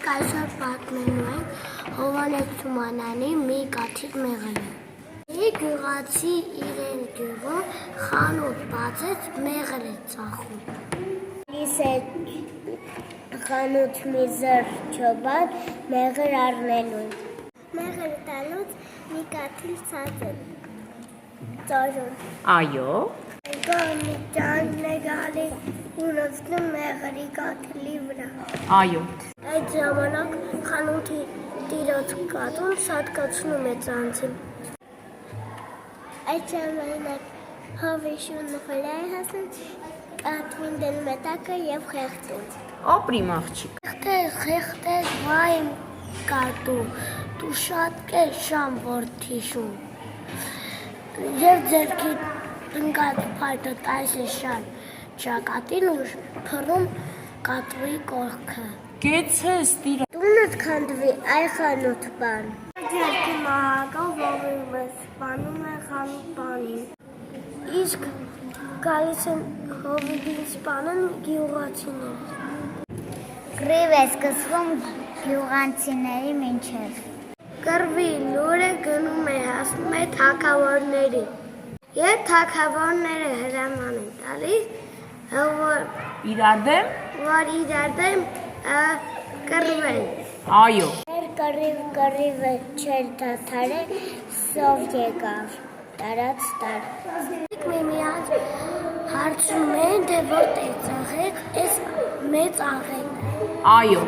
այսօր պատմելու ենք Հովհաննես Թումանյանի մի կաթիլ մեղրը։ Մի գյուղացի իրեն գյուղում խանութ բացեց, մեղր է ծախում։ Գալիս է խանութ մի զր չոբան մեղր առնելու։ Մեղր տալուց մի կաթիլ ցած է ծորում։ Այո։ Մի ճանճն է գալիս ու նստում մեղրի կաթիլի վրա։ Այո։ Այդ ժամանակ խանութի տիրոջ կատուն սատկացնում է ծանծին։ Այդ ժամանակ հովիշունը վրա է հասած, կատվին դնում է տակը և խեղծում։ Ապրիմ աղջիկ։ Խեղտեր, վայ կատու, դու շատ կեր շամ որդիշում։ Եվ ձերքի տնկած պայտը տայս է շան ճակատին ու փռում կատվի կողքը։ Կեցես տիրա։ Տունդ քանդվի այ խանութ բան։ Ձերքի մահակով ողում է սպանում է խանութ բանին։ Իսկ գալիս են հովիվին սպանեն գյուղացիներ։ Կռիվ է սկսվում գյուղացիների մինչև։ Կռվի լուրը գնում է հասնում է թագավորների։ Եվ թագավորները հրաման են տալիս, որ Իրար դեմ։ իրար դեմ կռվեն։ Այո։ Կռիվը չէր դադարել, սով եկավ, տարած։ Միմյանց հարցնում են, թե որտեղ ծաղեք, էս մեծ աղեն։ Այո։